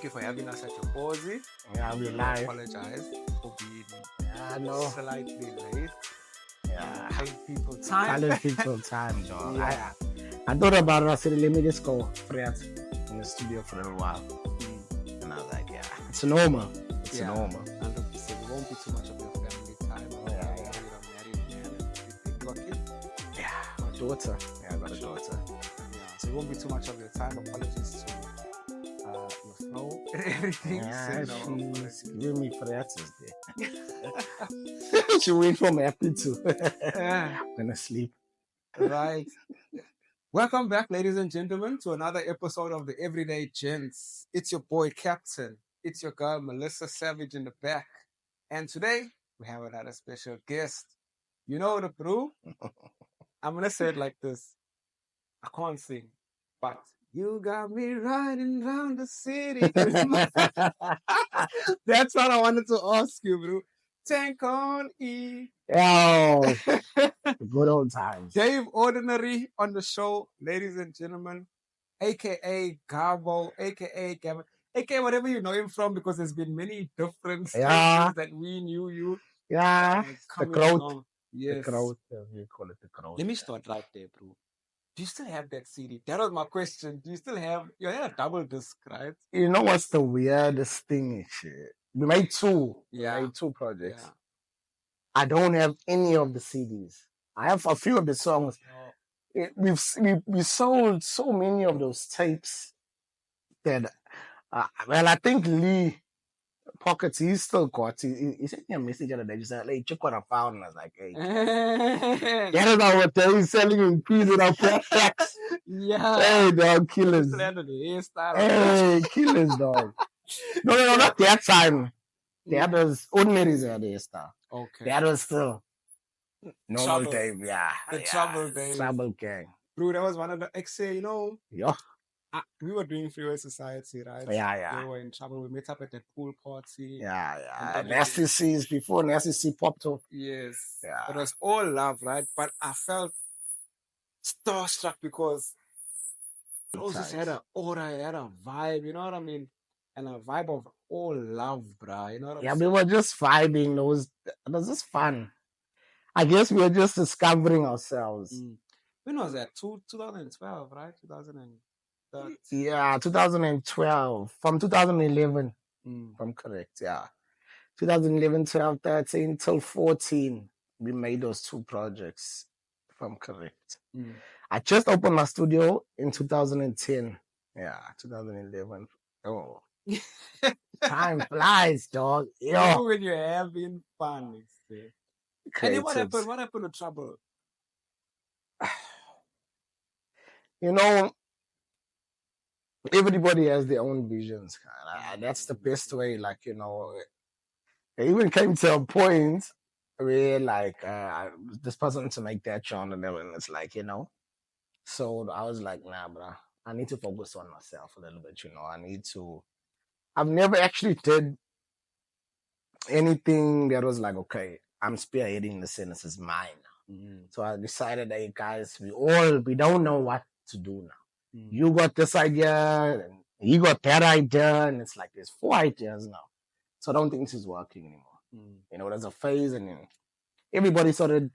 Thank you for having us at your Aussie. Yeah, we I live. apologize for being slightly late. Yeah. Paying people time. Calling people time, dog. Yeah. I thought about it. I said, let me just go Fred in the studio for a little while. And I was like, yeah, it's normal. It's normal. 100%. It won't be too much of your family time. Yeah. You're a married man. You got kids? Yeah, my daughter. Yeah, I got a daughter. Yeah. So it won't be too much of your time. Apologies to your snow and everything. Yeah, so she's giving me Friatzes there. She wait for me happy too. I'm gonna sleep. Right. Welcome back, ladies and gentlemen, to another episode of the Everyday Gents. It's your boy Captain. It's your girl Melissa Savage in the back. And today we have another special guest. You know the brew? I'm gonna say it like this. I can't sing, but you got me riding round the city. That's what I wanted to ask you, bro. Tank on E. Oh, good old times. Dave Audinary on the show, ladies and gentlemen, aka Gabo, aka Gavin, aka whatever you know him from, because there's been many different stages that we knew you. Yeah, the crowd. Yes. The crowd, we call it the crowd. Let me start right there, bro. Do you still have that CD? That was my question. Do you still have? You had a double disc, right? You know what's the weirdest thing? We made two. Yeah. We made two projects. Yeah. I don't have any of the CDs. I have a few of the songs. We sold so many of those tapes that, I think Lee Pockets, he's still got. He sent me a message the other day. He said, "Hey, check what I found." And I was like, "Hey, that is not what they're selling in peas without packs." Yeah. Hey, dog, killers. Hey, killers, dog. No, not that time. That was Ordinary's hairstyle. Okay. That was still normal Trouble. Dave, yeah. The Trouble Dave. Trouble Gang. Bro, that was one of the you know. Yeah. We were doing Freeway Society, right? Yeah. We were in trouble. We met up at that pool party. Yeah. Nasty C's before Nasty C popped up. Yes. Yeah. It was all love, right? But I felt starstruck because it also had an aura, it had a vibe, you know what I mean? And a vibe of all love, bruh. You know what I'm saying? We were just vibing. It was just fun. I guess we were just discovering ourselves. When was that? 2012, right? 2013. Yeah, 2012. From 2011. I'm correct, yeah. 2011, 12, 13 till 14. We made those two projects, if I'm correct. I just opened my studio in 2010. Yeah, 2011. Oh. Time flies, dog. Yo. When you're having fun. And then what happened? What happened to Trouble? You know, everybody has their own visions. That's the best way. Like, you know, it even came to a point where, like, this person to make that genre, and it's like, you know. So I was like, nah, bro. I need to focus on myself a little bit, you know. I've never actually did anything that was like, okay, I'm spearheading this and this is mine. So I decided, hey, guys, we don't know what to do now. You got this idea, and you got that idea, and it's like there's 4 ideas now. So I don't think this is working anymore. You know, there's a phase, and then everybody started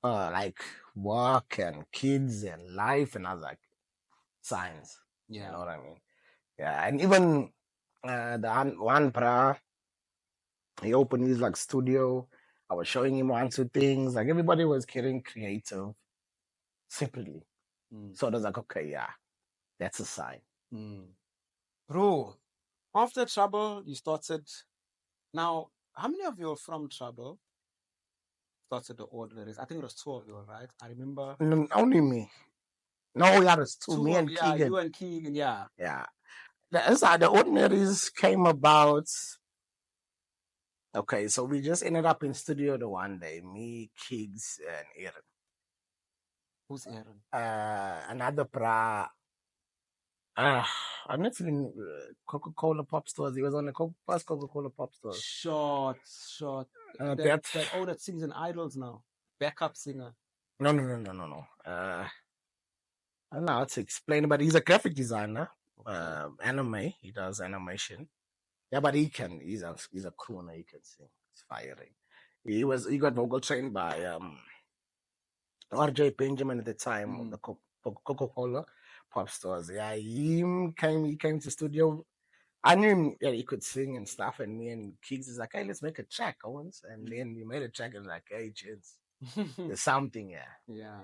like work and kids and life, and I was like, science. Yeah. You know what I mean? Yeah, and even the one bra, he opened his like studio. I was showing him 1, 2 things. Like everybody was getting creative separately. So I was like, okay, yeah, that's a sign. Bro, after Trouble, you started. Now, how many of you are from Trouble? Started the Ordinaries. I think it was 2 of you, right? I remember. No, only me. No, yeah, it's 2. Me and Keegan. You and Keegan, yeah. Yeah. The Ordinaries came about. Okay, so we just ended up in studio the one day. Me, Kigs, and Aaron. Who's Aaron? Another bra. I'm not even Coca-Cola pop stores. He was on the first Coca-Cola pop stores. Short. That sings in Idols now. Backup singer. No. I don't know how to explain it, but he's a graphic designer. Anime. He does animation. Yeah, but he's a crooner. He can sing. It's firing. He got vocal trained by RJ Benjamin at the time of the Coca-Cola pop stores. Yeah, he came to studio. I knew him, yeah, he could sing and stuff, and me and Keeks is like, hey, let's make a track, Owens. And then we made a track and like, hey, gents, there's something, yeah. Yeah.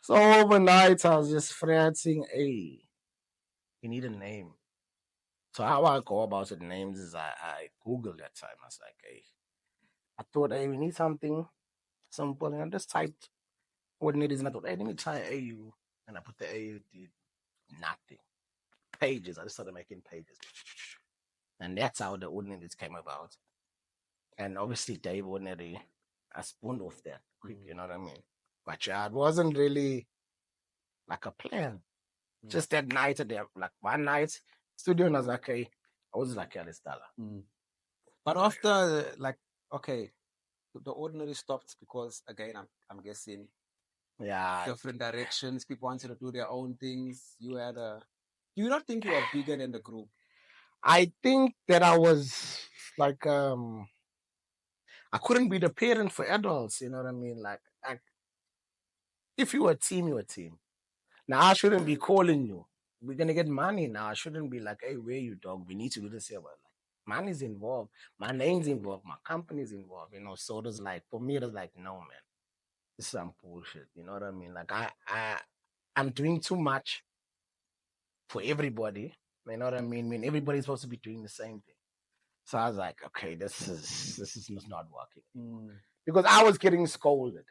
So overnight I was just fretting, hey, you need a name. So how I go about it names is I Googled that time. I was like, hey, I thought, hey, we need something simple. And I just typed what it is, and I thought, hey, let me try AU. And I put the AU, did nothing. Pages. I just started making pages. And that's how the Ordinaries came about. And obviously Dave Audinary, I spawned off that quick, you know what I mean? But yeah, it wasn't really like a plan. Just that night, like one night, studio, and I was like, hey, I was like, yeah, let's dollar. But after, like, okay, the Ordinary stopped because, again, I'm guessing, Yeah. different directions. People wanted to do their own things. Do you not think you were bigger than the group? I think that I was like, I couldn't be the parent for adults, you know what I mean? Like if you were a team, you're a team. Now I shouldn't be calling you. We're gonna get money now. I shouldn't be like, hey, where you, dog? We need to do this here. But like, money's involved, my name's involved, my company's involved, you know. So it was like, for me, it was like, no, man, this is some bullshit. You know what I mean? Like I'm doing too much for everybody. You know what I mean? I mean, everybody's supposed to be doing the same thing. So I was like, okay, this is not working. Because I was getting scolded.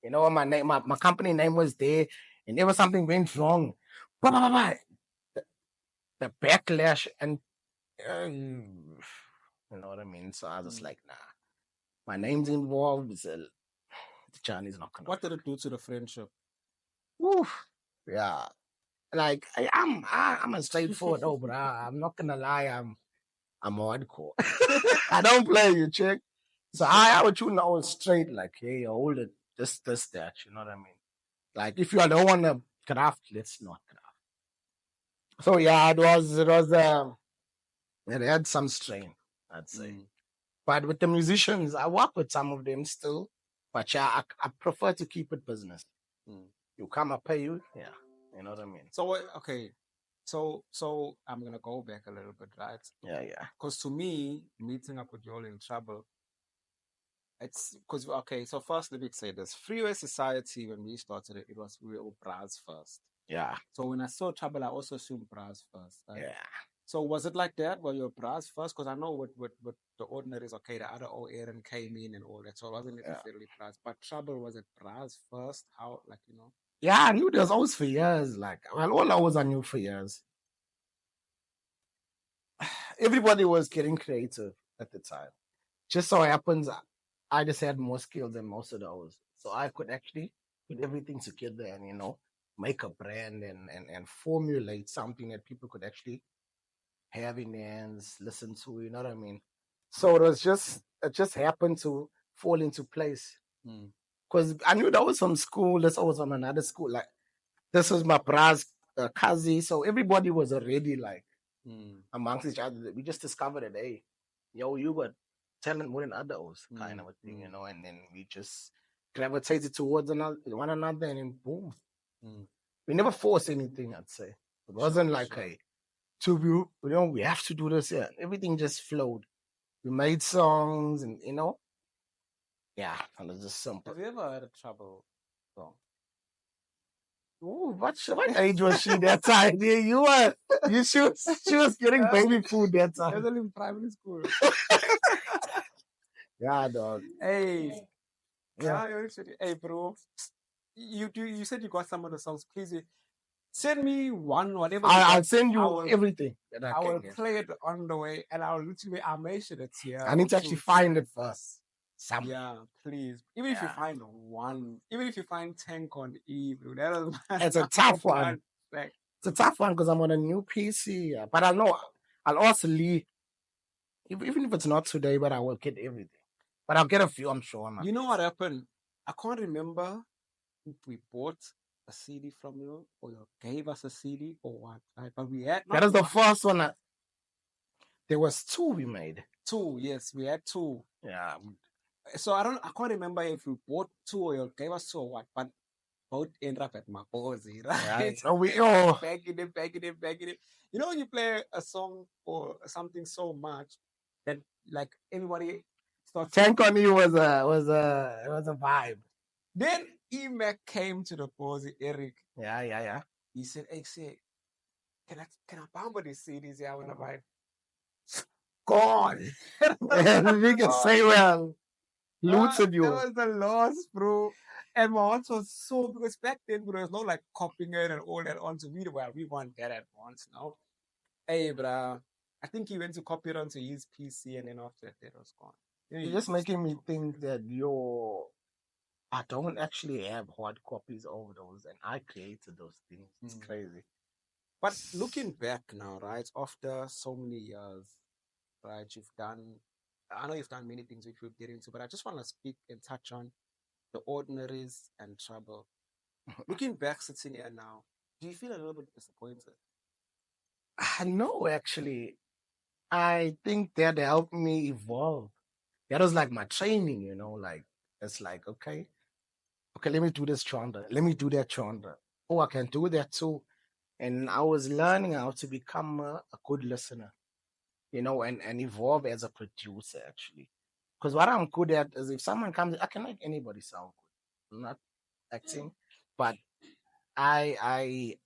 You know, my company name was there, and there was something went wrong. The backlash and you know what I mean. So I was like, nah, my name's involved. The Chinese not gonna. What did it do to the friendship? Oof, yeah. Like I'm a straightforward, but I'm not gonna lie, I'm hardcore. I don't play you, chick. So I would you know straight, like, hey, hold it, this, that, you know what I mean? Like if you don't want to craft, let's not craft. So yeah, it had some strain, I'd say. But with the musicians, I work with some of them still. But yeah, I prefer to keep it business. You come, I pay you, yeah. You know what I mean? So okay. So I'm gonna go back a little bit, right? Yeah. Because to me, meeting up with you all in Trouble, it's because okay. So first, let me say this: Freeway Society, when we started it, it was real bras first. Yeah. So when I saw Trouble, I also assumed bras first. Right? Yeah. So was it like that? Were your bras first? Because I know with the Ordinaries, okay, the other old Aaron came in and all that, so it wasn't necessarily bras. But Trouble, was it bras first? How, like, you know? Yeah, I knew there's always for years. Like, well, all I was, I knew for years. Everybody was getting creative at the time. Just so happens, I just had more skills than most of those. So I could actually put everything together and, you know, make a brand and formulate something that people could actually have in their hands, listen to, you know what I mean? So it just happened to fall into place. Because I knew that was from school, this was from another school. Like, this was my bra's cousin. So everybody was already like amongst each other. We just discovered that, hey, yo, you got talent more than others, kind of a thing, you know, and then we just gravitated towards one another and then boom. We never forced anything, I'd say. It wasn't like, hey, you know, we have to do this. Yeah, everything just flowed. We made songs and, you know, yeah, and it's just simple. Have you ever had a Trouble song? Ooh, what age was she that time? Yeah, she was getting baby food that time. I was in primary school. Yeah, dog. Hey, Yeah. Hey, bro. You said you got some of the songs. Please send me one, whatever. I'll send you everything. I will play it on the way, and I'll mention it here. I need to actually find it first. Somewhere. Yeah, please. Even if you find one, even if you find 10 on Eve, it's a tough one. It's a tough one because I'm on a new PC. But I know I'll also leave, even if it's not today, but I will get everything. But I'll get a few, I'm sure. You know what happened? I can't remember if we bought a CD from you, or you gave us a CD, or what? Right? But we had That not is the one, first one. There was two we made. two. Yes, we had two. Yeah. So I can't remember if we bought two or you gave us two or what, but both end up at Maposi, right? No, Bagging it. You know, when you play a song or something so much that like everybody starts. Tank on You was a vibe. Then Emac came to the Posi, Eric. Yeah. He said, "Hey, say, can I bump these CDs? Yeah, I wanna buy." God, We can say well. Looted you. That was the loss, bro. And my aunt was so, because back then, bro, there was no like copying it and all that on. So we want that at once now. Hey, bro, I think he went to copy it onto his PC, and then after that, it was gone. You're just making me think that I don't actually have hard copies of those, and I created those things. It's crazy. But looking back now, right, after so many years, right, I know you've done many things which we'll get into, but I just want to speak and touch on the ordinaries and trouble. Looking back, sitting here now, do you feel a little bit disappointed? I know, actually. I think that helped me evolve. That was like my training, like, it's like, okay, let me do this chanda. Let me do that chanda. Oh, I can do that too. And I was learning how to become a good listener, and evolve as a producer, actually. Because what I'm good at is if someone comes, I can make anybody sound good. I'm not acting, but I've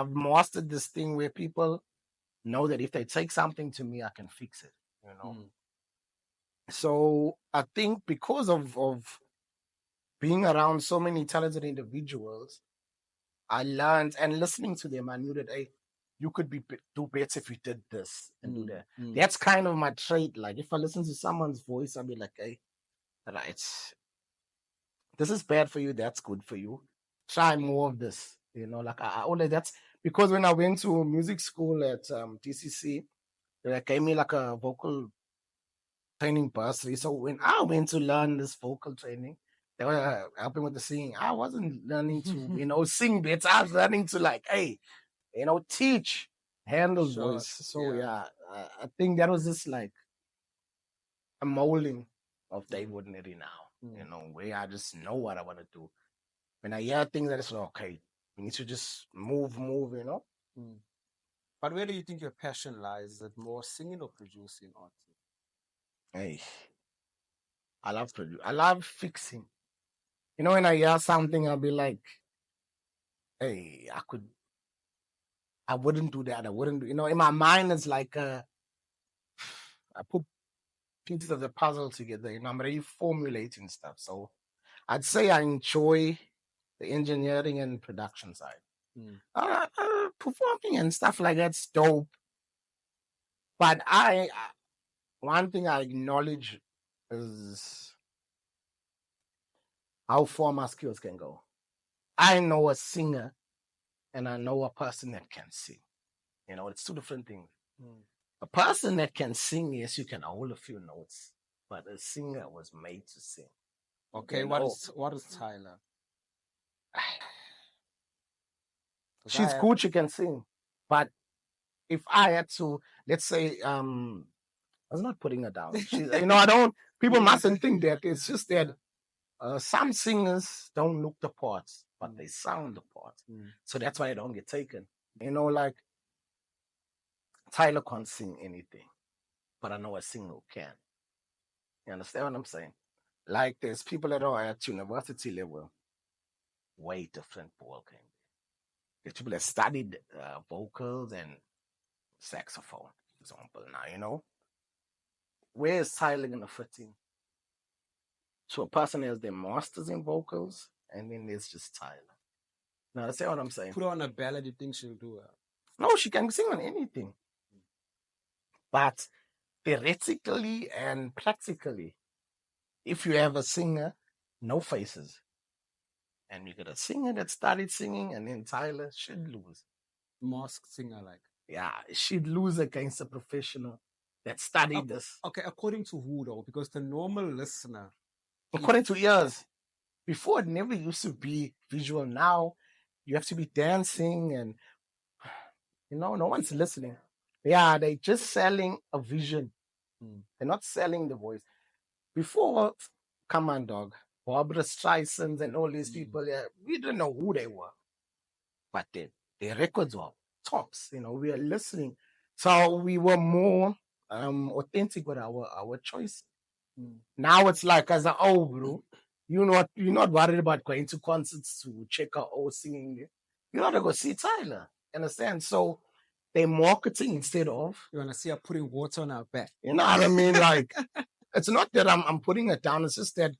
mastered this thing where people know that if they take something to me, I can fix it. So I think because of being around so many talented individuals, I learned, and listening to them, I knew that, hey, you could do better if you did this and do that. That's kind of my trait. Like if I listen to someone's voice, I'll be like, hey, right, this is bad for you. That's good for you. Try more of this. Like I always, that's because when I went to music school at TCC, they gave me like a vocal training bursary. So when I went to learn this vocal training, they were helping with the singing. I wasn't learning to, sing better. I was learning to like, hey, teach, handle voice. So yeah, I think that was just like a molding of Dave Audinary now, where I just know what I want to do. When I hear things, I just like, okay, we need to just move. But where do you think your passion lies? Is it more singing or producing art? Hey, I love fixing. When I hear something, I'll be like, hey, I wouldn't do that. I wouldn't do, in my mind, it's like, I put pieces of the puzzle together, I'm really formulating stuff. So I'd say I enjoy the engineering and production side. Performing and stuff like that's dope. But one thing I acknowledge is how far my skills can go. I know a singer and I know a person that can sing. It's two different things. A person that can sing, yes, you can hold a few notes, but a singer was made to sing. Okay, what is Tyler? She's good, she can sing. But if I had to, let's say, I was not putting her down. She's, I don't, people mustn't think that. It's just that some singers don't look the parts, but they sound the part. So that's why they don't get taken. Like Tyler can't sing anything, but I know a singer who can. You understand what I'm saying? Like there's people that are at university level, way different ball game. There's people that studied vocals and saxophone, for example. Now, where is Tyler gonna fit in? So a person has their masters in vocals, and then there's just Tyler. Now, that's what I'm saying. Put on a ballad, you think she'll do it? No, she can sing on anything. But theoretically and practically, if you have a singer, no faces, and you got a singer that started singing, and then Tyler should lose. Masked singer, like. Yeah, she'd lose against a professional that studied this. Okay, according to who though? Because the normal listener. According to ears. Before, it never used to be visual. Now, You have to be dancing and, no one's listening. Yeah, they're just selling a vision. They're not selling the voice. Before, come on, dog, Barbara Streisand and all these people, yeah, we didn't know who they were. But their records were tops. We are listening. So we were more authentic with our choice. Now it's like, as a bro, you're not worried about going to concerts to check out singing. You gotta go see Tyler. Understand? So they're marketing instead of. You want to see her putting water on our back. You know what I mean? Like, it's not that I'm putting it down. It's just that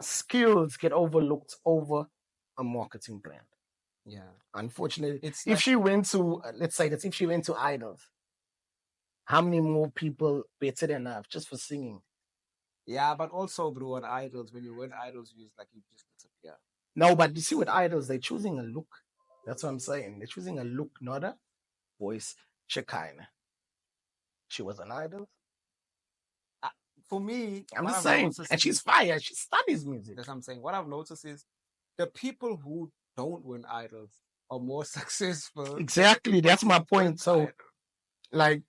skills get overlooked over a marketing brand. Yeah. Unfortunately, It's if like, she went to, let's say that if she went to Idols, how many more people better than her just for singing? yeah, but also, bro, on Idols, when you win Idols, you just disappear. No, but you see, with Idols, they're choosing a look. That's what I'm saying. They're choosing a look, not a voice. Shekinah. She was an Idol. For me, I'm what just I've saying. noticed And she's is- fire. She studies music. That's what I'm saying. What I've noticed is the people who don't win Idols are more successful. Exactly. That's my point. So, Idol. like,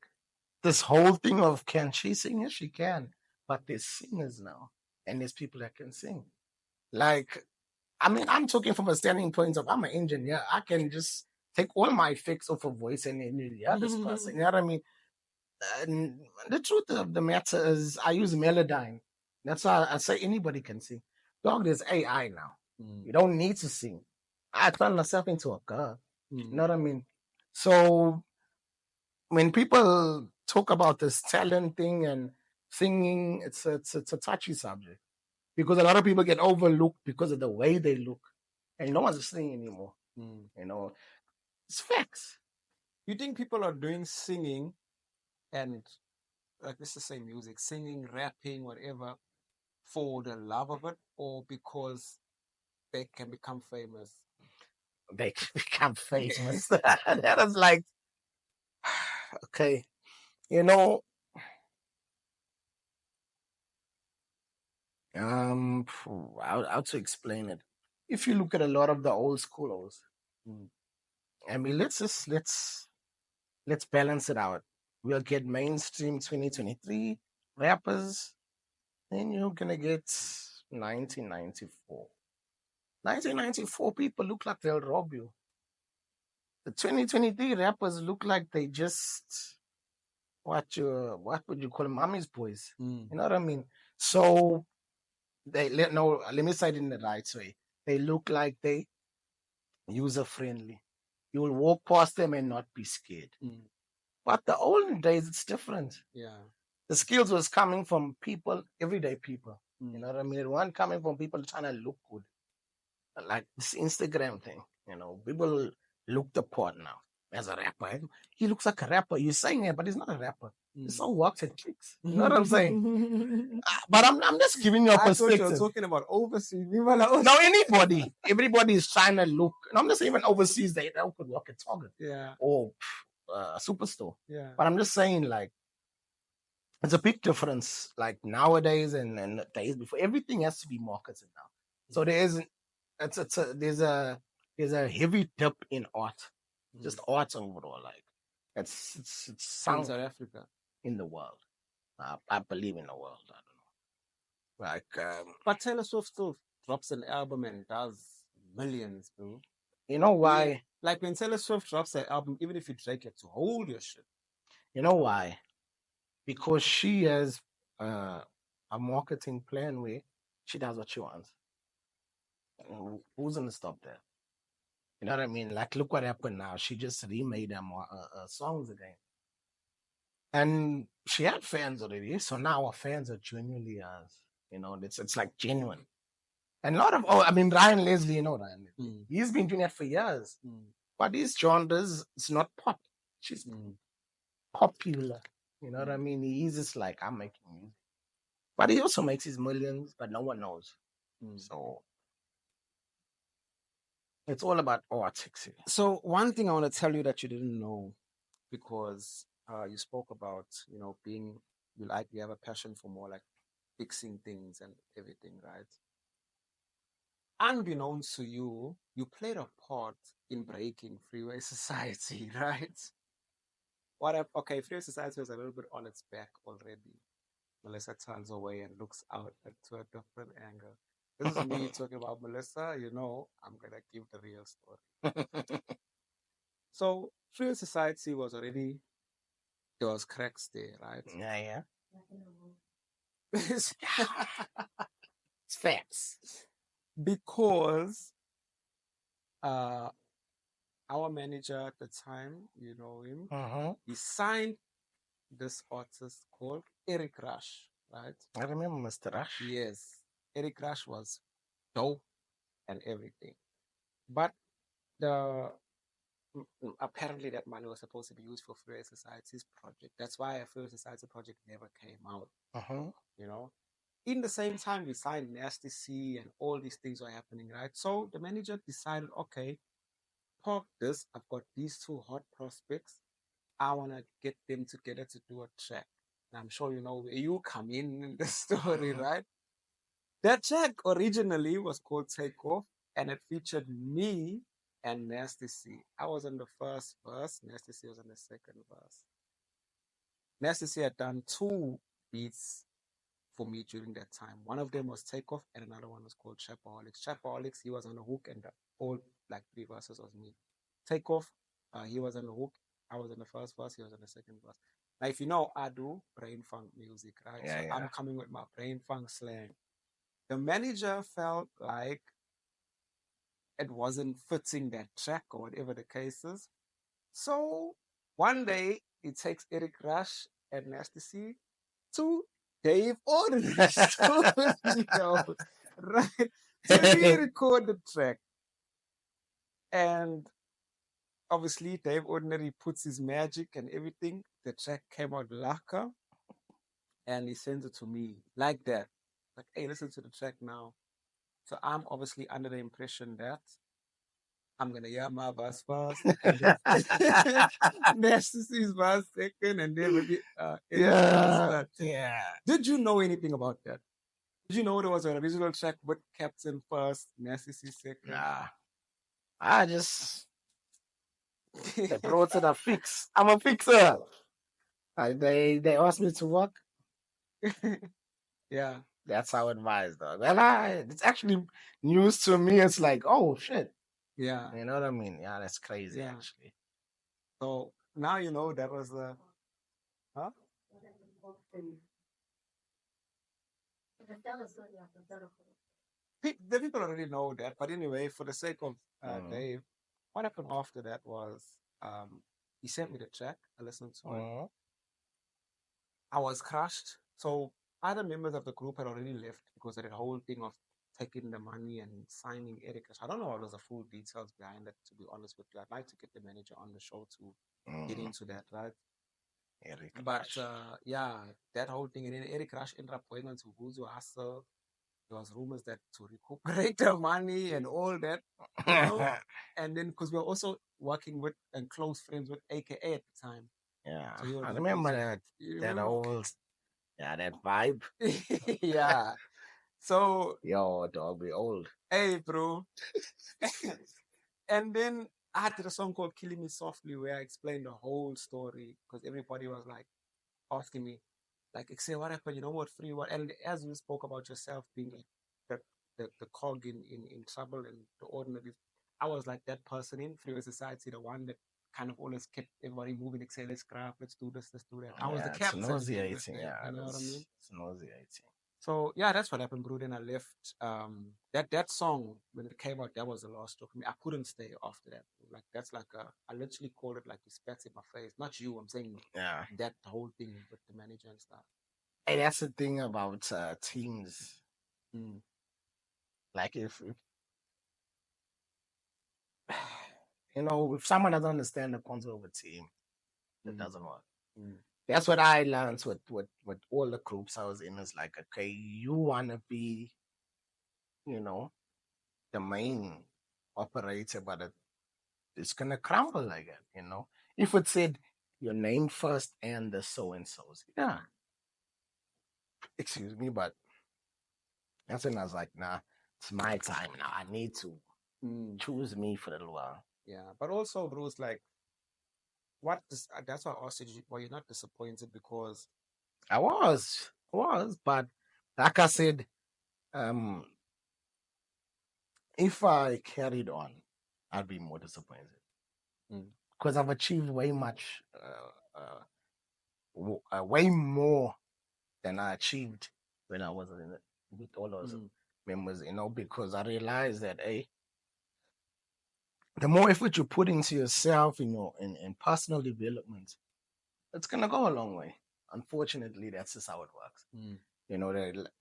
this whole thing of, can she sing? Yes, she can. But there's singers now. And there's people that can sing. Like, I mean, I'm talking from a standing point of, I'm an engineer. I can just take all my effects off a voice and then hear this person. You know what I mean? And the truth of the matter is, I use Melodyne. That's why I say anybody can sing. Dog, there's AI now. You don't need to sing. I turn myself into a girl. You know what I mean? So when people talk about this talent thing and singing, it's a touchy subject because a lot of people get overlooked because of the way they look, and no one's singing anymore. It's facts. You think people are doing singing and, like, let's just say music, singing, rapping, whatever, for the love of it, or because they can become famous? They become famous. That is like, okay, how to explain it? If you look at a lot of the old schoolers, I mean, let's balance it out. We'll get mainstream 2023 rappers, then you're gonna get 1994. 1994 people look like they'll rob you. The 2023 rappers look like they just what would you call them? Mommy's boys. You know what I mean? So let me say it in the right way. They look like they user friendly. You will walk past them and not be scared. But the olden days, it's different. Yeah. The skills was coming from people, everyday people. You know what I mean? It wasn't coming from people trying to look good. Like this Instagram thing, people look the part now as a rapper. He looks like a rapper. You're saying it, but he's not a rapper. It's all works and tricks. You know what I'm saying? But I'm just giving you a perspective. I thought you were talking about overseas. No, anybody. Everybody is trying to look. And I'm just saying, even overseas, they could work at Target. Yeah. Or a superstore. Yeah. But I'm just saying, like, it's a big difference. Like nowadays and the days before, everything has to be marketed now. So there's a heavy dip in art, just art overall. Like it's in sound South Africa, in the world. I believe in the world. I don't know. Like, but Taylor Swift still drops an album and does millions, bro. You know why? Yeah. Like when Taylor Swift drops an album, even if you Drake it to hold your shit. You know why? Because she has a marketing plan where she does what she wants. Who's gonna stop that? You know what I mean? Like, look what happened now. She just remade them songs again, and she had fans already. So now our fans are genuinely it's like genuine. And a lot of Ryan Leslie, Ryan Leslie. He's been doing that for years. But these genres, it's not pop. She's popular. You know what I mean? He's just like, I'm making music. But he also makes his millions, but no one knows. So it's all about art. So one thing I want to tell you that you didn't know, because you spoke about, being, you have a passion for more like fixing things and everything, right? unbeknownst to you, you played a part in breaking Freeway Society, right? Okay, Freeway Society was a little bit on its back already. Melissa turns away and looks out to a different angle. This is me talking about Melissa. I'm gonna give the real story. So Freeway Society was already, there was cracks there, right? Yeah. It's facts. because our manager at the time, you know him, he signed this artist called Eric Rush, right? I remember Mr. Rush. Yes, Eric Rush was dope and everything, but the apparently that money was supposed to be used for Freeway Society's project. That's why a Freeway Society project never came out. You know, in the same time we signed Nasty C and all these things were happening, right? So the manager decided, okay, park this. I've got these two hot prospects. I want to get them together to do a track. And I'm sure you know where you come in the story, right? That track originally was called Take Off, and it featured me and Nasty C. I was on the first verse, Nasty C was on the second verse. Nasty C had done two beats for me during that time. One of them was Takeoff, and another one was called Chapaholics. Chapaholics, he was on the hook, and the whole like three verses was me. Takeoff, he was on the hook. I was on the first verse. He was on the second verse. Now, if you know, I do brain funk music, right? Yeah, so I'm coming with my brain funk slang. The manager felt like it wasn't fitting that track or whatever the case is. So one day he takes Eric Rush and Nasty C to Dave Audinary studio, right? So we record the track, and obviously Dave Audinary puts his magic and everything. The track came out lacquer, and he sends it to me like that. Like, hey, listen to the track now. So I'm obviously under the impression that I'm gonna hear my verse first, and then Nasty C's verse second, and then maybe Yeah. Did you know anything about that? Did you know there was an original track with Captain first, Nasty C second? Nah. I just they brought it a fix. I'm a fixer. They asked me to work. Yeah. That's how it was, dog. And it's actually news to me. It's like, oh shit. Yeah. You know what I mean? Yeah, that's crazy Yeah. actually. So now you know that was huh? The people already know that, but anyway, for the sake of Dave, what happened after that was he sent me the track. I listened to it. I was crushed. So other members of the group had already left because of the whole thing of taking the money and signing Eric. I don't know all the full details behind that, to be honest with you. I'd like to get the manager on the show to get into that, right? Eric But yeah, that whole thing. And then Eric Rush ended up going on to Wuzu Hustle. There was rumors that to recuperate the money and all that, you know. And then because we were also working with and close friends with AKA at the time. Yeah, so I remember that. That whole, that vibe. Yeah. So yo, dog, we old. Hey, bro. And then I did a song called "Killing Me Softly" where I explained the whole story because everybody was like asking me, like, say what happened, you know what, free what? And as you spoke about yourself being like the cog in trouble and the ordinary, I was like that person in Freeway Society, the one that kind of always kept everybody moving, like say, let's grab, let's do this, let's do that. I was the captain. It's nauseating, you know what I mean? It's nauseating. So yeah, that's what happened, bro. Then I left. That song when it came out, that was the last straw for me. I couldn't stay after that. Like that's like I literally called it like you spat in my face. Not you. I'm saying that whole thing with the manager and stuff. Hey, that's the thing about teams. Like if you know, if someone doesn't understand the concept of a team, it doesn't work. That's what I learned with all the groups I was in. Is like, okay, you want to be, you know, the main operator, but it's going to crumble like that, you know. If it said your name first and the so-and-sos, yeah. Excuse me, but that's when I was like, nah, It's my time now. I need to choose me for a little while. Yeah, but also, Bruce, like, that's why I asked you, were you not disappointed because I was, but like I said, if I carried on, I'd be more disappointed because I've achieved way much, way more than I achieved when I was in it with all those members, because I realized that, hey, the more effort you put into yourself, in personal development, it's gonna go a long way. Unfortunately, that's just how it works.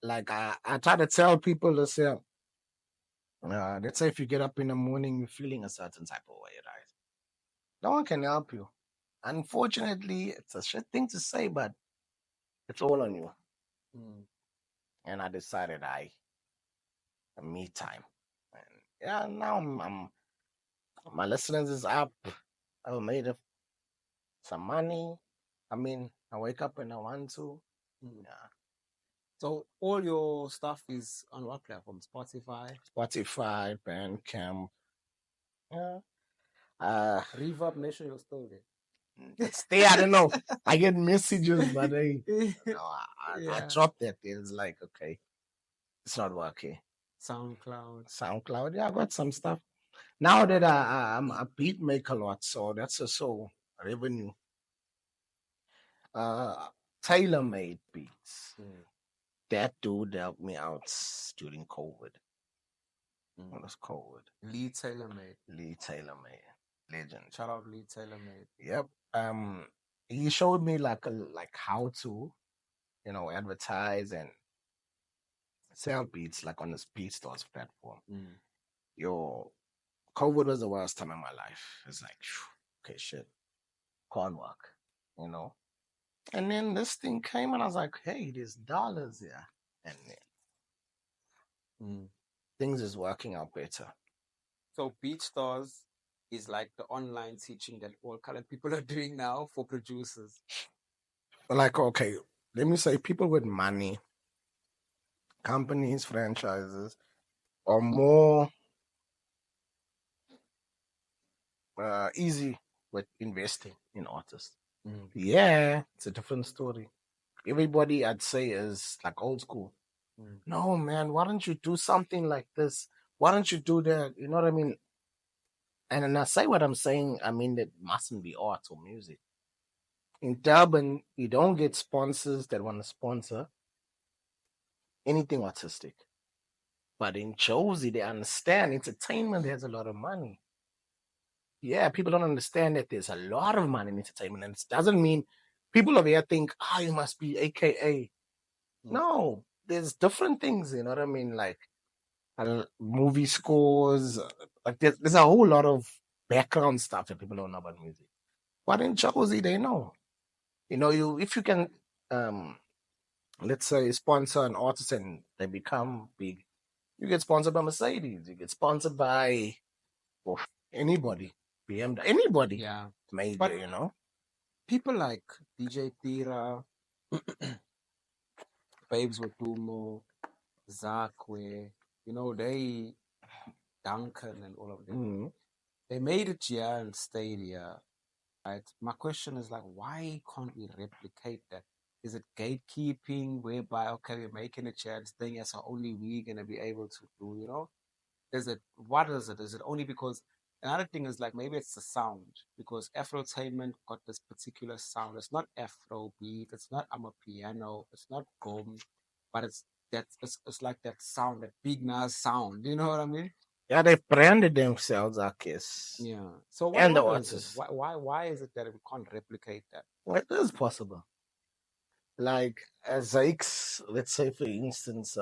Like I try to tell people to say, let's say if you get up in the morning, you're feeling a certain type of way, right? No one can help you. Unfortunately, it's a shit thing to say, but it's all on you. And I decided me time. And yeah, now my listeners is up. I made some money. I mean, I wake up when I want to. Yeah. So all your stuff is on what platform? Spotify, Bandcamp. Yeah. Reverb Nation. You're still there. It's there. I don't know. I get messages, but I dropped that. It's like, okay, it's not working. SoundCloud. Yeah, I got some stuff. Now that I'm a beat maker a lot, so that's also revenue. Tailor-made beats. That dude helped me out during COVID. What was COVID? Lee Tailor-made. Legend. Shout out Lee Tailor-made. Yep. He showed me like how to, advertise and sell beats like on this Beat Stars platform. Yo, COVID was the worst time in my life. It's like, okay, shit, can't work, And then this thing came and I was like, hey, there's dollars here. And then things is working out better. So BeatStars is like the online teaching that all colored people are doing now for producers. Like, okay, let me say people with money, companies, franchises, are more easy with investing in artists. Yeah, it's a different story. Everybody, I'd say, is like old school. No, man, why don't you do something like this? Why don't you do that? You know what I mean? And when I say what I'm saying, I mean that mustn't be art or music. In Durban, you don't get sponsors that want to sponsor anything artistic. But in Josie, they understand entertainment has a lot of money. Yeah, people don't understand that there's a lot of money in entertainment. And it doesn't mean people over here think, you must be AKA. No, there's different things, you know what I mean? Like movie scores, like there's a whole lot of background stuff that people don't know about music. But in Josie, they know. If you can, let's say, sponsor an artist and they become big, you get sponsored by Mercedes, you get sponsored by anybody, BMW, anybody. Yeah. Major, but people like DJ Tira, Babes Wotumo, Zakwe, they, Duncan and all of them, they made it here and stayed here. Right? My question is like, why can't we replicate that? Is it gatekeeping whereby, okay, we're making a chance thing as only we're going to be able to do, what is it? Is it only because, another thing is like, maybe it's the sound, because Afrotainment got this particular sound. It's not Afro beat, it's not piano, it's not gom, but it's like that sound, that big Nas sound. You know what I mean? Yeah, they branded themselves, I guess. Yeah. So and the what is it? artists. Why is it that we can't replicate that? Well, it is possible. Like Zakes, let's say for instance,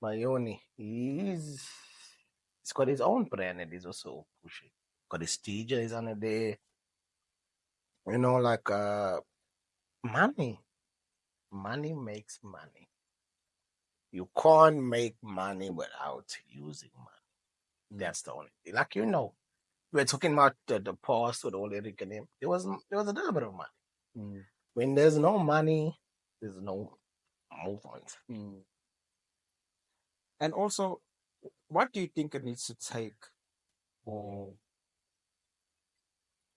Mayoni, he's got his own brand and he's also pushing. Got his DJs on it there. Like money. Money makes money. You can't make money without using money. That's the only thing. Like we're talking about the past with all Eric and him. There was a little bit of money. When there's no money, there's no movement. And also, what do you think it needs to take for,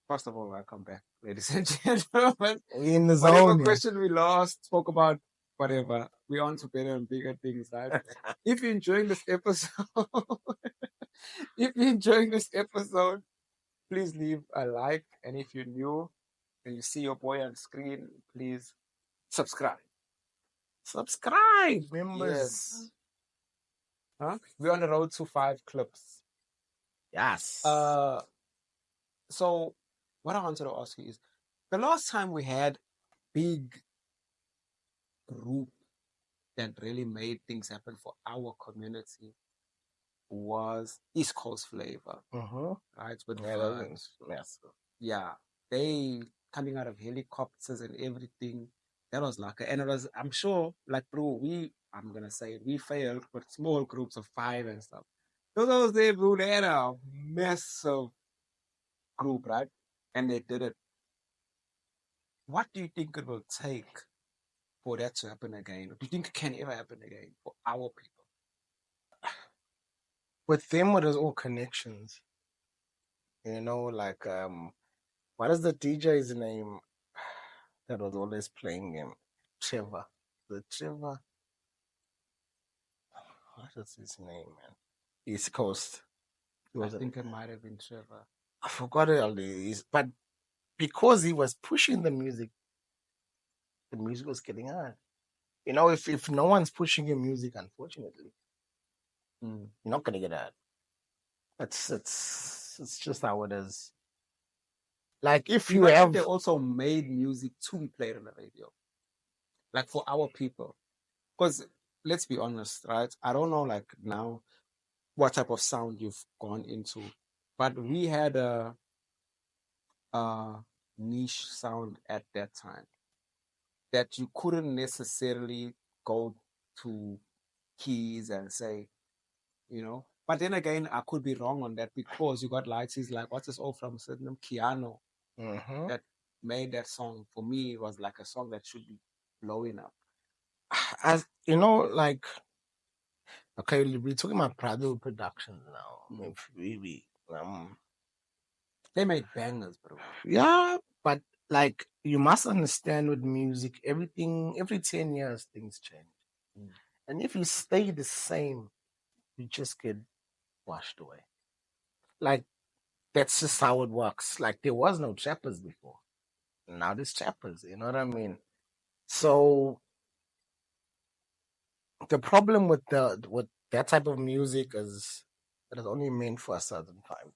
first of all, welcome back, ladies and gentlemen. We in the Whatever zone, yeah. question we lost, spoke about, whatever. We on to better and bigger things, right? If you're enjoying this episode, please leave a like. And if you're new and you see your boy on screen, please subscribe. Subscribe, members. Yes. Huh? We're on the road to 5 clips. Yes. So what I wanted to ask you is, the last time we had big group that really made things happen for our community was East Coast Flavor, right? With massive. Yeah, they coming out of helicopters and everything. That was like, and it was, I'm sure, like, bro, I'm gonna say it, we failed with small groups of 5 and stuff. Those I was there, bro, they had a massive group, right? And they did it. What do you think it will take for that to happen again? Do you think it can ever happen again for our people? With them, it was all connections. You know, like what is the DJ's name that was always playing him? Trevor. The Trevor. What is his name, man? East Coast. I think it might have been Trevor. I forgot it all. But because he was pushing the music was getting hard. You know, if no one's pushing your music, unfortunately, you're not gonna get hard. It's just how it is. Like if you have, they also made music to be played on the radio, like for our people. Because let's be honest, right? I don't know, like now, what type of sound you've gone into, but we had a niche sound at that time that you couldn't necessarily go to keys and say, you know. But then again, I could be wrong on that, because you got lights like, what's this all from Sydney, Keanu, that made that song. For me, it was like a song that should be blowing up. As you know, like, okay, we're talking about Prado Productions now. If we they made bangers, bro. Yeah, but like, you must understand with music, every 10 years things change. And if you stay the same, you just get washed away. Like, that's just how it works. Like, there was no trappers before. Now there's trappers, you know what I mean? So the problem with that type of music is that it's only meant for a certain time.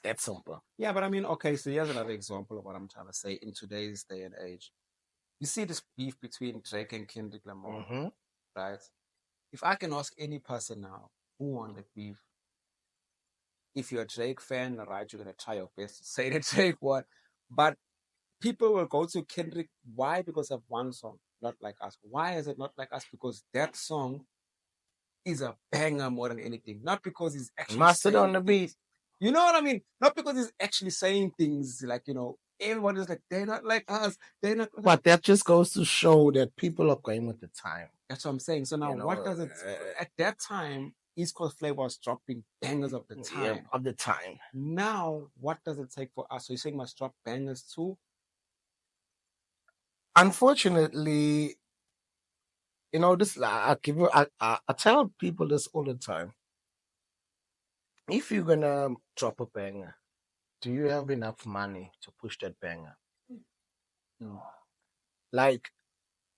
That's simple. Yeah, but I mean, okay, so here's another example of what I'm trying to say in today's day and age. You see this beef between Drake and Kendrick Lamar, right? If I can ask any person now who won the beef, if you're a Drake fan, right, you're going to try your best to say that Drake won. But people will go to Kendrick. Why? Because of one song, Not Like Us. Why is it Not Like Us? Because that song is a banger more than anything. Not because he's actually mastered on the beat. You know what I mean? Not because he's actually saying things like, you know, everybody's like, they're not like us. They're not. But that just goes to show that people are going with the time. That's what I'm saying. So now, what does it? At that time, East Coast Flavor was dropping bangers of the time. Yeah, of the time. Now, what does it take for us? So you're saying must drop bangers too? Unfortunately, you know, this I tell people this all the time. If you're gonna drop a banger, do you have enough money to push that banger? Like,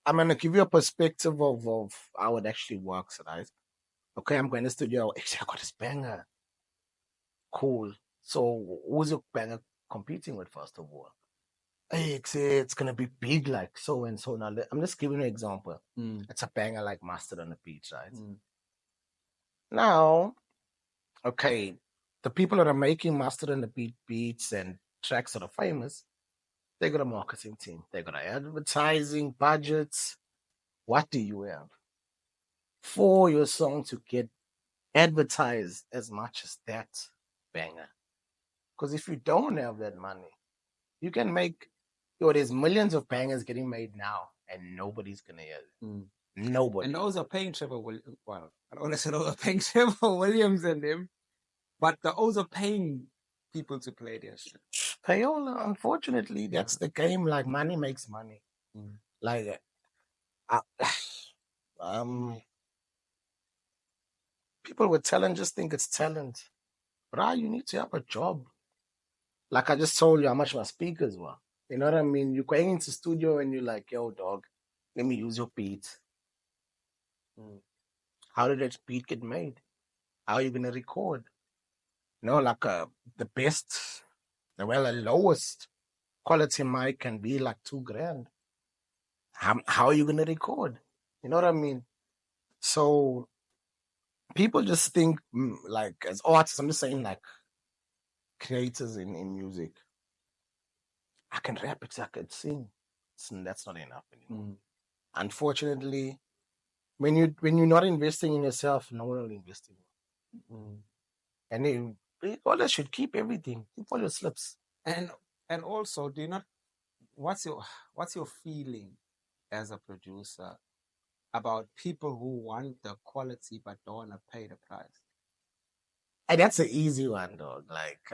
I'm gonna give you a perspective of how it actually works, right? Okay, I'm going to studio. Actually, I got this banger. Cool. So who's your banger competing with, first of all? Hey, it's gonna be big like so and so. Now I'm just giving you an example. It's a banger like Mastered on the Beat, right? Now, okay, the people that are making Mastered on the Beat beats and tracks that are famous, they got a marketing team. They got advertising budgets. What do you have for your song to get advertised as much as that banger? Because if you don't have that money, you can make, there's millions of bangers getting made now and nobody's gonna hear it. Nobody. And those are paying Trevor Williams. Well, I don't want to say those are paying Trevor Williams and them, but those are paying people to play their shit. Payola, unfortunately, that's the game. Like, money makes money. Like, people with talent just think it's talent. Bro, you need to have a job. Like I just told you how much my speakers were. You know what I mean? You're going into studio and you're like, yo, dog, let me use your beat. How did that beat get made? How are you going to record? You know, like the best, the lowest quality mic can be like $2,000. How are you going to record? You know what I mean? So people just think like as artists, I'm just saying like creators in music, I can rap it, I can sing. That's not enough anymore. Unfortunately, when you're not investing in yourself, no one will invest in you. And all should keep everything. Keep all your slips. And also, do you not? What's your feeling as a producer about people who want the quality but don't want to pay the price? And that's an easy one, dog. Like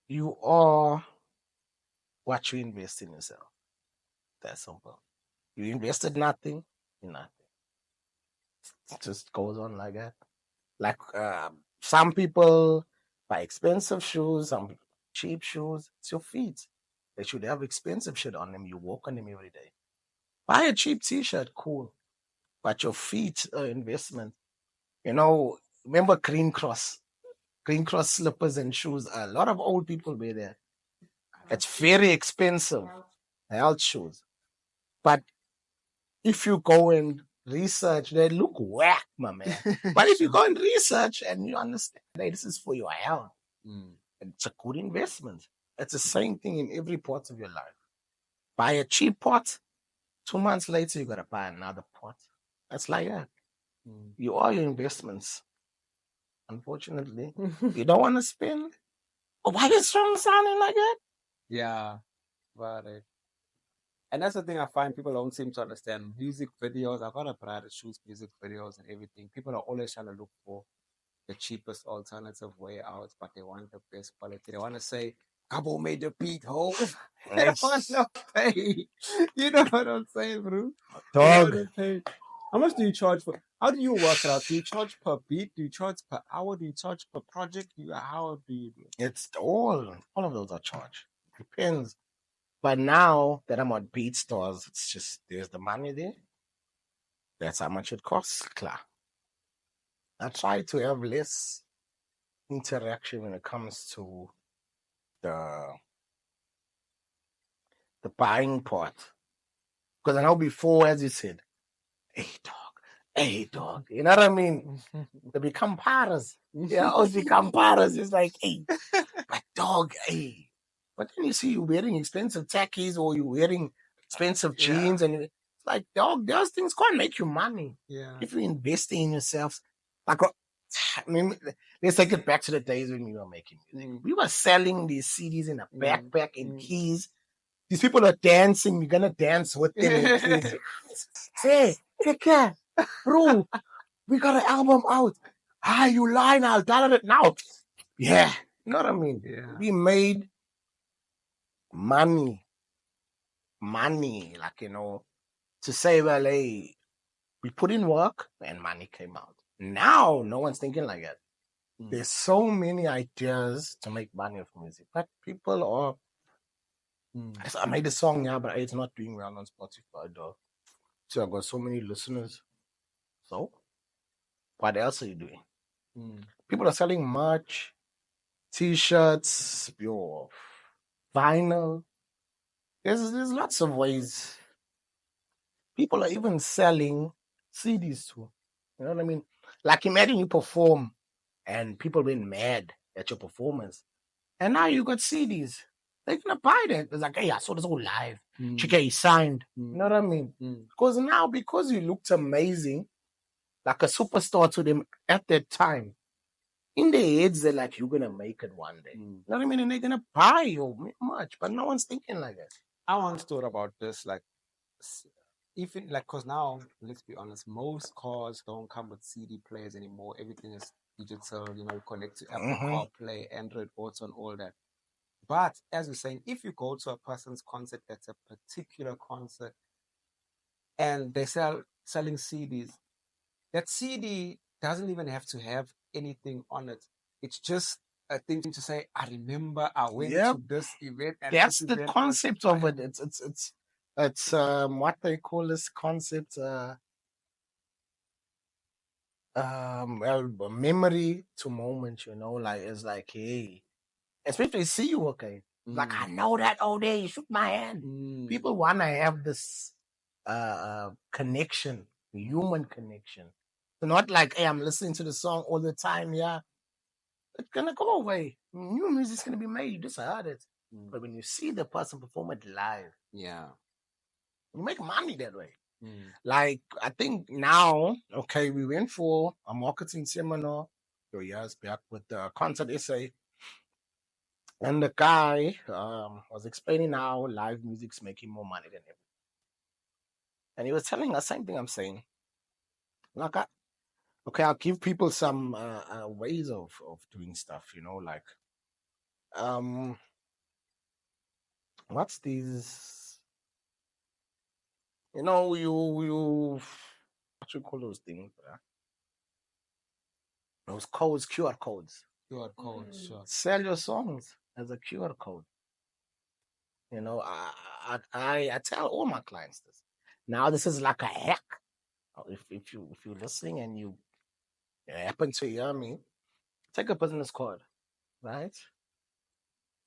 you are what you invest in yourself. That's simple. You invested nothing, nothing. It just goes on like that. Like some people buy expensive shoes, some cheap shoes. It's your feet. They should have expensive shit on them. You walk on them every day. Buy a cheap t-shirt, cool. But your feet are investment. You know, remember Green Cross? Green Cross slippers and shoes. A lot of old people wear that. It's very expensive. Health shoes. But if you go and research, they look whack, my man. But if you go and research and you understand, hey, this is for your health. It's a good investment. It's the same thing in every part of your life. Buy a cheap pot, 2 months later, you got to buy another pot. That's like that. You are your investments. Unfortunately, you don't want to spend. Oh, why is strong sounding like that? Yeah, got it. And that's the thing I find people don't seem to understand. Music videos, I've got a brother that shoots music videos and everything. People are always trying to look for the cheapest alternative way out, but they want the best quality. They want to say, Gabo made the beat, ho. They don't want to pay. You know what I'm saying, bro? Dog. How much do you charge for? How do you work it out? Do you charge per beat? Do you charge per hour? Do you charge per project? How do you do it? It's all of those are charged. Depends. But now that I'm on BeatStars, it's just there's the money there. That's how much it costs. Klar. I try to have less interaction when it comes to the buying part. Because I know before, as you said, hey dog. You know what I mean? They become paras. Yeah, always become paras. It's like, hey, but dog, hey. But then you see you wearing expensive tackies or you wearing expensive jeans and it's like, dog, those things can't make you money. Yeah. If you're investing in yourself, like, I mean, let's take it back to the days when we were making music. We were selling these CDs in a backpack and keys. These people are dancing. We're gonna dance with them. Hey, take care, bro. We got an album out. You lying? I'll download it now. Yeah, you know what I mean. Yeah. We made money, like to say, well, hey, we put in work and money came out. Now, no one's thinking like that. There's so many ideas to make money from music, but people are. I made a song now, but it's not doing well on Spotify, though. So I've got so many listeners. So, what else are you doing? People are selling merch, t-shirts, your vinyl. There's lots of ways. People are even selling CDs too. You know what I mean? Like imagine you perform and people being mad at your performance. And now you got CDs. They're gonna buy that. It's like, hey, I saw this all live. Chike, he signed. You know what I mean? Because now, because you looked amazing, like a superstar to them at that time, in their heads, they're like, you're gonna make it one day. You know what I mean? And they're gonna buy you much, but no one's thinking like that. I once thought about this, like, even like, because now, let's be honest, most cars don't come with CD players anymore. Everything is digital, you connect to Apple CarPlay, Android Auto, and all that. But as you're saying, if you go to a person's concert that's a particular concert and they selling CDs, that CD doesn't even have to have anything on it. It's just a thing to say, I remember I went to this event and that's this the event concept of it. It's what they call this concept. Well, memory to moment. Like it's like, hey, especially see you, okay. Like I know that day you shook my hand. People wanna have this connection, human connection. So not like, hey, I'm listening to the song all the time. Yeah, it's gonna go away. New music's gonna be made. You just heard it, but when you see the person perform it live, yeah, you make money that way. Like I think now, okay, we went for a marketing seminar 2 years back with the concert essay. And the guy was explaining how live music's making more money than ever. And he was telling us same thing I'm saying. Like, okay, I'll give people some ways of doing stuff, like, what's these, you, what you call those things? Those codes, QR codes. QR codes, sure. Sell your songs as a QR code. I tell all my clients this. Now this is like a hack. If you're listening and you happen to hear me, take a business card, right?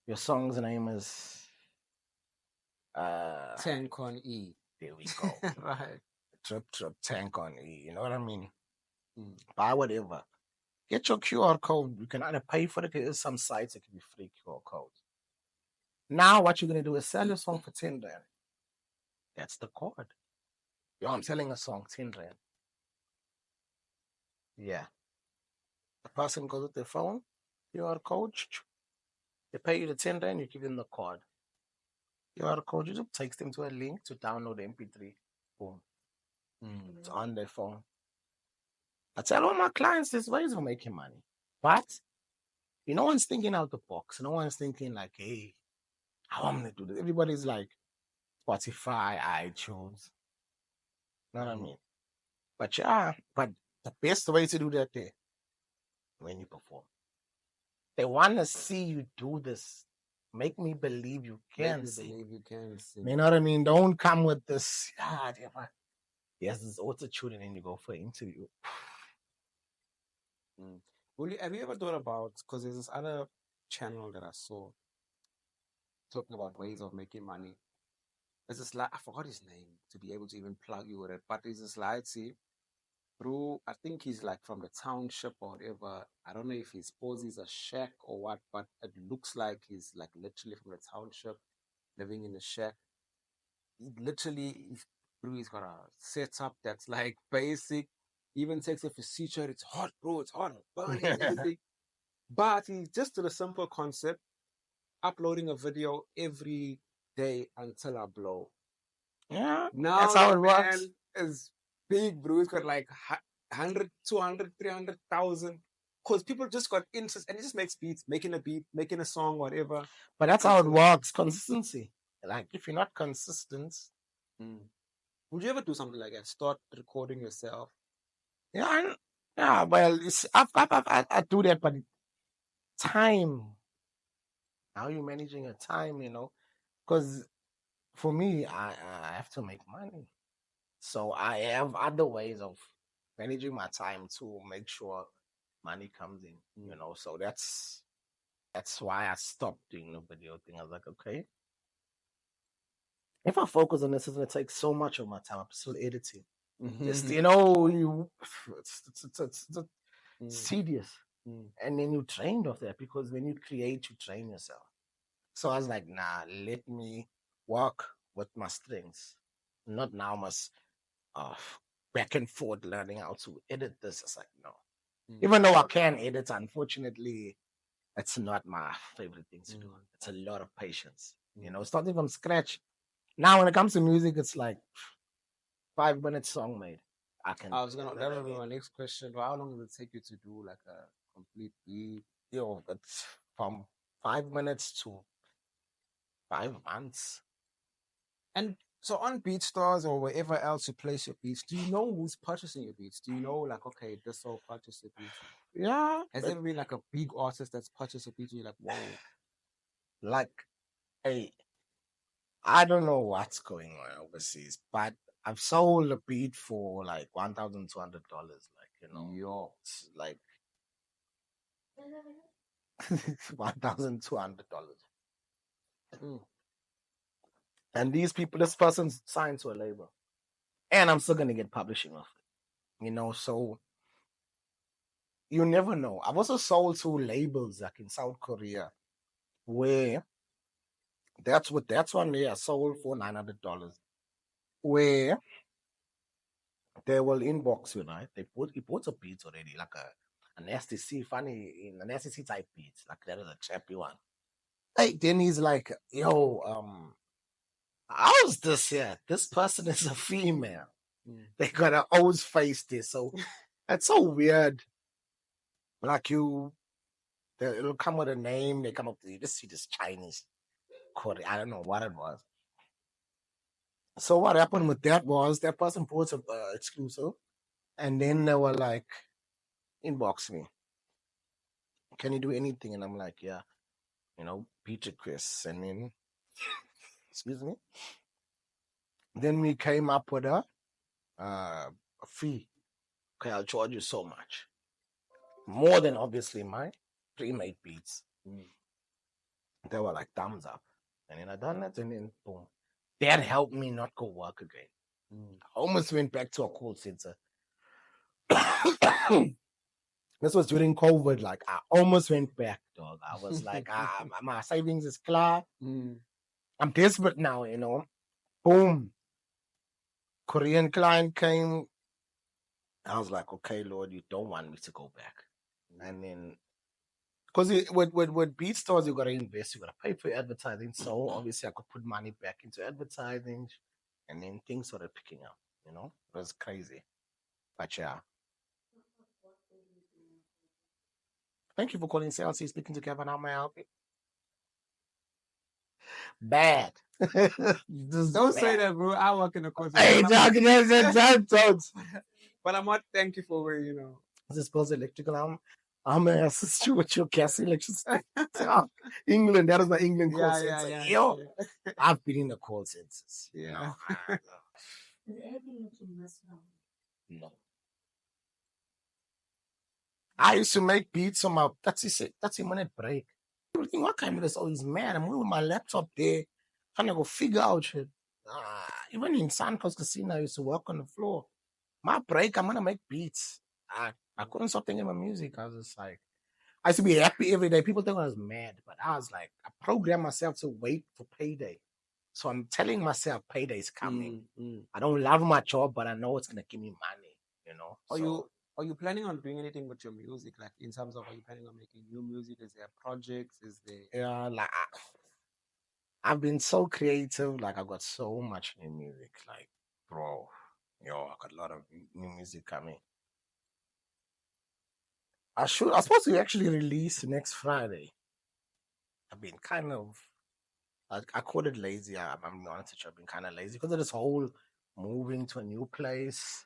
Your song's name is Tank on E. There we go. Right. Trip Tank on E. You know what I mean? Buy whatever. Get your QR code. You can either pay for it. There's some sites that can be free QR codes. Now what you're gonna do is sell your song for 10 rand. That's the code. Yo, I'm selling a song 10 rand. Yeah. The person goes with their phone, QR code. They pay you the 10 rand, you give them the card. QR code just takes them to a link to download the MP3. Boom. It's on their phone. I tell all my clients there's ways of making money. But no one's thinking out the box. No one's thinking like, hey, how am I gonna do this? Everybody's like Spotify, iTunes. You know what I mean? But yeah, but the best way to do that there when you perform. They wanna see you do this. Make me believe you can sing. Believe you can sing. You know what I mean? Don't come with this. Yes, it's auto-tune and then you go for an interview. Have you ever thought about, because there's this other channel that I saw talking about ways of making money. There's this I forgot his name to be able to even plug you with it, but there's this lad, see, bro, I think he's like from the township or whatever. I don't know if he's poses a shack or what, but it looks like he's like literally from the township, living in a shack. He literally, he's got a setup that's like basic. Even takes off his t-shirt. It's hot, bro. It's hot, burning and everything. But he just did a simple concept, uploading a video every day until I blow. Yeah, now that's how it man works. is big, bro. He's got like 100, 200, 300,000. Because people just got interest and he just makes beats, making a beat, making a song, whatever. But that's how it works. Consistency. Like if you're not consistent. Would you ever do something like that? Start recording yourself? Yeah, well, I do that, but time. How are you managing your time, Because for me, I have to make money. So I have other ways of managing my time to make sure money comes in, So that's why I stopped doing the video thing. I was like, okay, if I focus on this, it's going to take so much of my time. I'm still editing. Just, it's tedious. And then you trained off that because when you create, you train yourself. So I was like, nah, let me work with my strengths. Not now must back and forth learning how to edit this. It's like, no. Even though I can edit, unfortunately, it's not my favorite thing to do. It's a lot of patience. Starting from scratch, Now, when it comes to music, it's like 5 minute song made. That would be my next question. How long does it take you to do like a complete beat? It's from 5 minutes to 5 months. And so on BeatStars or wherever else you place your beats, do you know who's purchasing your beats? Do you know like, okay, this all purchased your beats? Yeah. Has there ever been like a big artist that's purchased your beats and you're like, whoa? Like, hey, I don't know what's going on overseas, but I've sold a beat for like $1,200. Yo. It's like $1,200. Mm. And this person's signed to a label, and I'm still gonna get publishing off it. So you never know. I've also sold to labels like in South Korea, where that's one day I sold for $900, where they will inbox you, right? He puts a beat already, like an STC, funny in an STC type beat, like that is a chappy one. Hey, then he's like, yo, how's this here? This person is a female. They got an old face there, so that's so weird. Like it'll come with a name. They come up to you. Just see this Chinese code. I don't know what it was. So what happened with that was that person bought a exclusive, and then they were like, inbox me. Can you do anything? And I'm like, yeah, Peter Chris. And then, excuse me. Then we came up with a fee. Okay, I'll charge you so much. More than obviously my pre-made beats. They were like thumbs up. And then I done it, and then boom. That helped me not go work again. I almost went back to a call center. This was during COVID. Like, I almost went back, dog. I was like, my savings is clear. I'm desperate now, Boom. Korean client came. I was like, okay, Lord, you don't want me to go back. And then, because with BeatStars, you got to invest, you got to pay for advertising. So obviously, I could put money back into advertising, and then things started picking up. It was crazy. But yeah. Thank you for calling CLC, speaking to Kevin. How may I help you? Bad. Don't say that, bro. I work in the course. Hey, dog, don't. But I'm not thankful for where, This is supposed electrical. I'm gonna assist you with your gas electricity. England, that is my England call center. Yeah. I've been in the call centers. Yeah. No. I used to make beats on my 30-minute break. What kind of this? Oh, he's mad. I'm with my laptop there, trying to go figure out shit. Even in Santos Casino, I used to work on the floor. My break, I'm gonna make beats. I couldn't stop thinking about music. I was just like, I used to be happy every day. People think I was mad, but I was like, I programmed myself to wait for payday. So I'm telling myself payday's coming. I don't love my job, but I know it's gonna give me money. Are you planning on doing anything with your music? Like in terms of, are you planning on making new music? Is there projects? Is there? Yeah, like I've been so creative. Like I've got so much new music. Like, bro, I got a lot of new music coming. I was supposed to actually release next Friday. I've been kind of, I called it lazy. I'm honest with you, I've been kind of lazy because of this whole moving to a new place.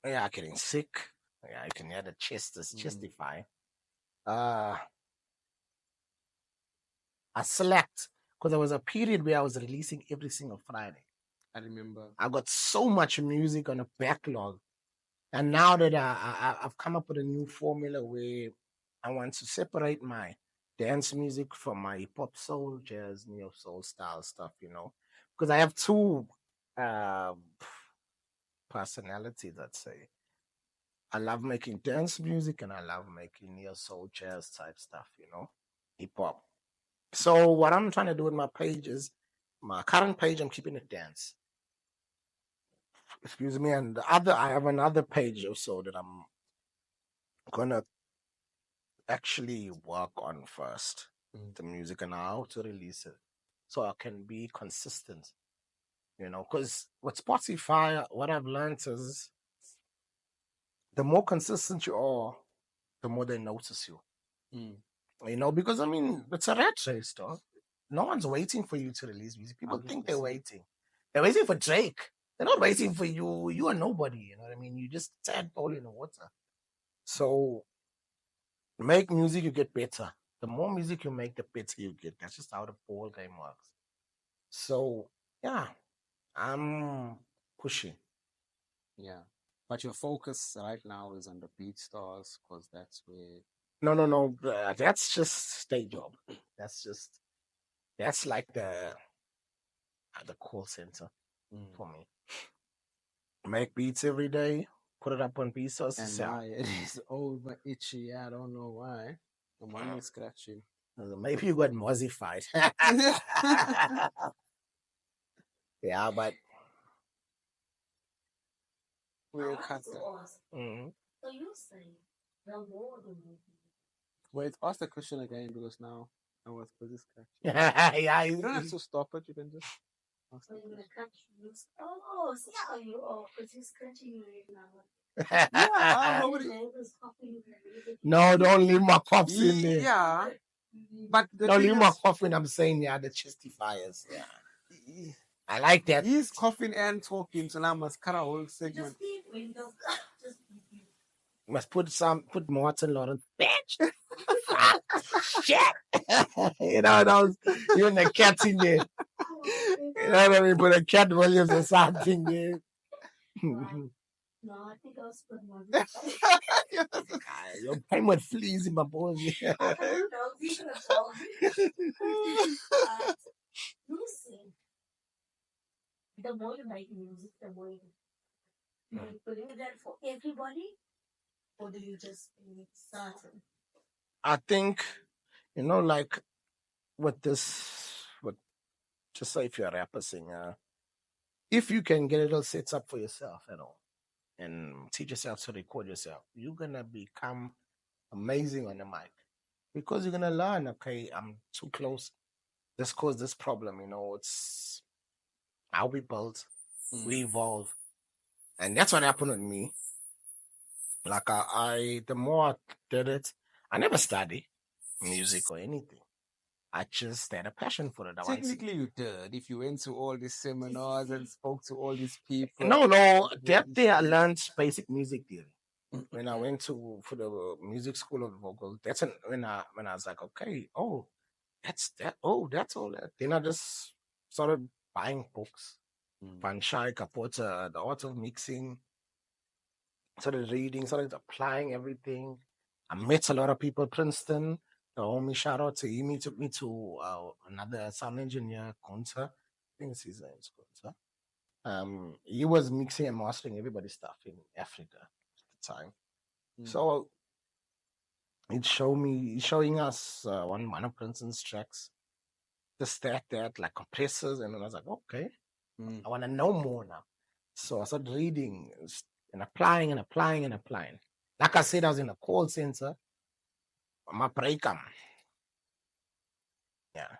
Yeah, getting sick. Yeah, you can hear the chest is chestifying. I slept because there was a period where I was releasing every single Friday. I remember. I got so much music on a backlog. And now that I've come up with a new formula where I want to separate my dance music from my hip hop, soul, jazz, neo soul style stuff, because I have two personalities, I'd say. I love making dance music and I love making neo soul jazz type stuff, hip hop. So what I'm trying to do with my page is my current page, I'm keeping it dance. Excuse me, and I have another page or so that I'm gonna actually work on first the music and how to release it. so I can be consistent. Because with Spotify, what I've learned is the more consistent you are, the more they notice you. Because I mean, it's a rat race, dog. No one's waiting for you to release music. People think they're 100%. waiting. They're waiting for Drake. They're not waiting for you. You are nobody. You know what I mean? You just tadpole in the water. So make music, you get better. The more music you make, the better you get. That's just how the whole game works. So yeah, I'm pushing. Yeah. But your focus right now is on the beat stars because that's where. No. That's just day job. That's like the call center for me. Make beats every day, put it up on beat stars. And my it is over itchy. I don't know why. The one is scratching. Maybe you got mozzified. Yeah, but We'll cut that. mm-hmm. So you say the more the movie. Wait, ask the question again because now I was busy scratching. Yeah, You don't have to stop it. You can just. So you're gonna cut you. Oh, see how you are, because you're scratching right now. Yeah, nobody. No, don't leave my coughs in there. Yeah, but don't leave my coughing. I'm saying the justifiers. Yeah, I like that. He's coughing and talking, so now I must cut a whole segment. Must put Martin Lawrence. Bitch, shit. You the cat in there. You know what I mean? Put a Cat Williams or something there. No, I think I was putting more. You're playing with fleas in my balls. I don't know. These are the Listen, the more you make music, the more you putting that for everybody, or do you just make certain? I think, like with this, just say if you're a rapper singer, if you can get a little set up for yourself at all and teach yourself to record yourself, you're gonna become amazing on the mic because you're gonna learn. Okay, I'm too close. This caused this problem. It's how we build, we evolve, and that's what happened with me. Like the more I did it, I never studied music or anything. I just had a passion for it. Technically, you did. If you went to all these seminars and spoke to all these people. No. That day I learned basic music theory. When I went for the music school of vocal, that's when I was like, okay, that's that. Oh, that's all that. Then I just started buying books. Van Schaik, Kapota, The Art of Mixing. Started reading, started applying everything. I met a lot of people. Princeton, the homie, shout out to him. He took me to another sound engineer, Kunta. I think it's his name, Kunta. He was mixing and mastering everybody's stuff in Africa at the time. So he's showing us one of Princeton's tracks, just that, like compressors, and then I was like, okay, I want to know more now. So I started reading and applying. Like I said, I was in a call center. My break. Yeah.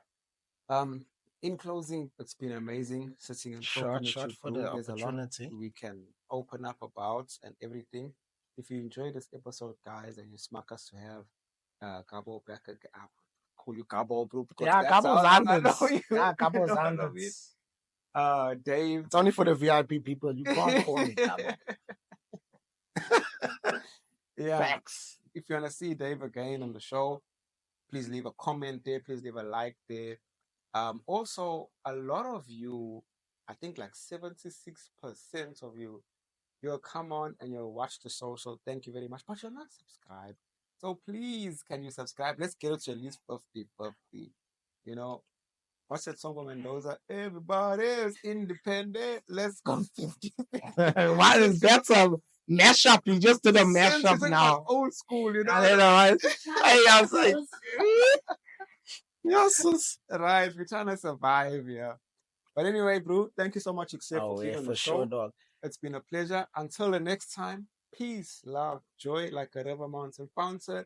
In closing, it's been amazing sitting and talking with you. For the There's opportunity. a lot we can open up about and everything. If you enjoyed this episode, guys, and you smack us to have Gabo back again, call you Gabo, bro. Yeah, Gabo's hundreds. Yeah, Gabo's hundreds. Dave. It's only for the VIP people. You can't call me Gabo. Yeah. Facts. If you want to see Dave again on the show, please leave a comment there. Please leave a like there. Also, a lot of you, I think like 76% of you'll come on and you'll watch the social. Thank you very much. But you're not subscribed. So please, can you subscribe? Let's get it to at least 50. What's that song from Mendoza? Everybody is independent. Let's go 50. Why is that a mashup? You just did a mashup now. Old school, I don't know. Hey, I was like, yes. Right, we're trying to survive, yeah. But anyway, bro, thank you so much, for being on the show. Sure, dog. It's been a pleasure. Until the next time, peace, love, joy, like a river mountain fountain.